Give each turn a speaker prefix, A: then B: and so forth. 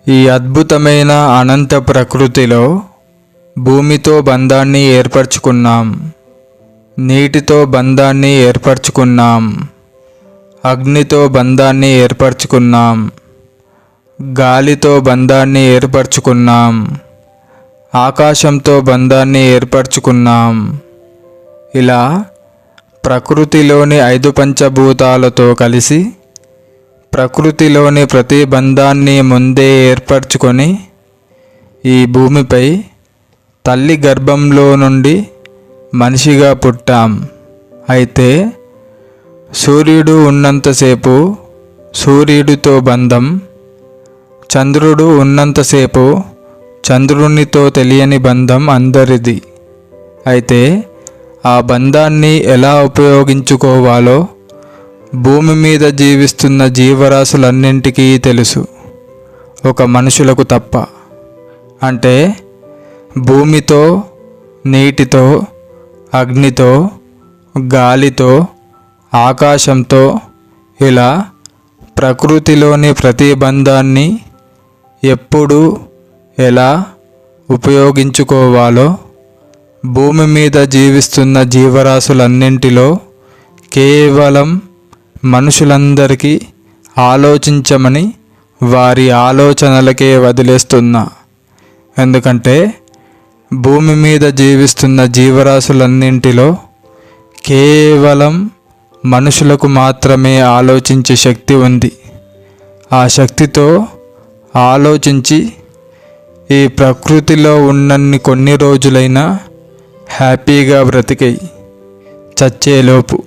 A: ఈ అద్భుతమైన అనంత ప్రకృతిలో భూమితో బంధాన్ని ఏర్పరచుకున్నాం, నీటితో బంధాన్ని ఏర్పరచుకున్నాం, అగ్నితో బంధాన్ని ఏర్పరచుకున్నాం, గాలితో బంధాన్ని ఏర్పరచుకున్నాం, ఆకాశంతో బంధాన్ని ఏర్పరచుకున్నాం. ఇలా ప్రకృతిలోని 5 పంచభూతాలతో కలిసి ప్రకృతిలోని ప్రతి బంధాన్ని ముందే ఏర్పరచుకొని ఈ భూమిపై తల్లి గర్భంలో నుండి మనిషిగా పుట్టాం. అయితే సూర్యుడు ఉన్నంతసేపు సూర్యుడితో బంధం, చంద్రుడు ఉన్నంతసేపు చంద్రునితో తెలియని బంధం అందరిది. అయితే ఆ బంధాన్ని ఎలా ఉపయోగించుకోవాలో భూమి మీద జీవిస్తున్న జీవరాశులన్నింటికీ తెలుసు, ఒక మనుషులకు తప్ప. అంటే భూమితో, నీటితో, అగ్నితో, గాలితో, ఆకాశంతో ఇలా ప్రకృతిలోని ప్రతి బంధాన్ని ఎప్పుడు ఎలా ఉపయోగించుకోవాలో భూమి మీద జీవిస్తున్న జీవరాశులన్నింటిలో కేవలం మనుషులందరికీ ఆలోచించమని వారి ఆలోచనలకే వదిలేస్తున్నా. ఎందుకంటే భూమి మీద జీవిస్తున్న జీవరాశులన్నింటిలో కేవలం మనుషులకు మాత్రమే ఆలోచించే శక్తి ఉంది. ఆ శక్తితో ఆలోచించి ఈ ప్రకృతిలో ఉన్నన్ని కొన్ని రోజులైనా హ్యాపీగా బ్రతికాయి, చచ్చేలోపు.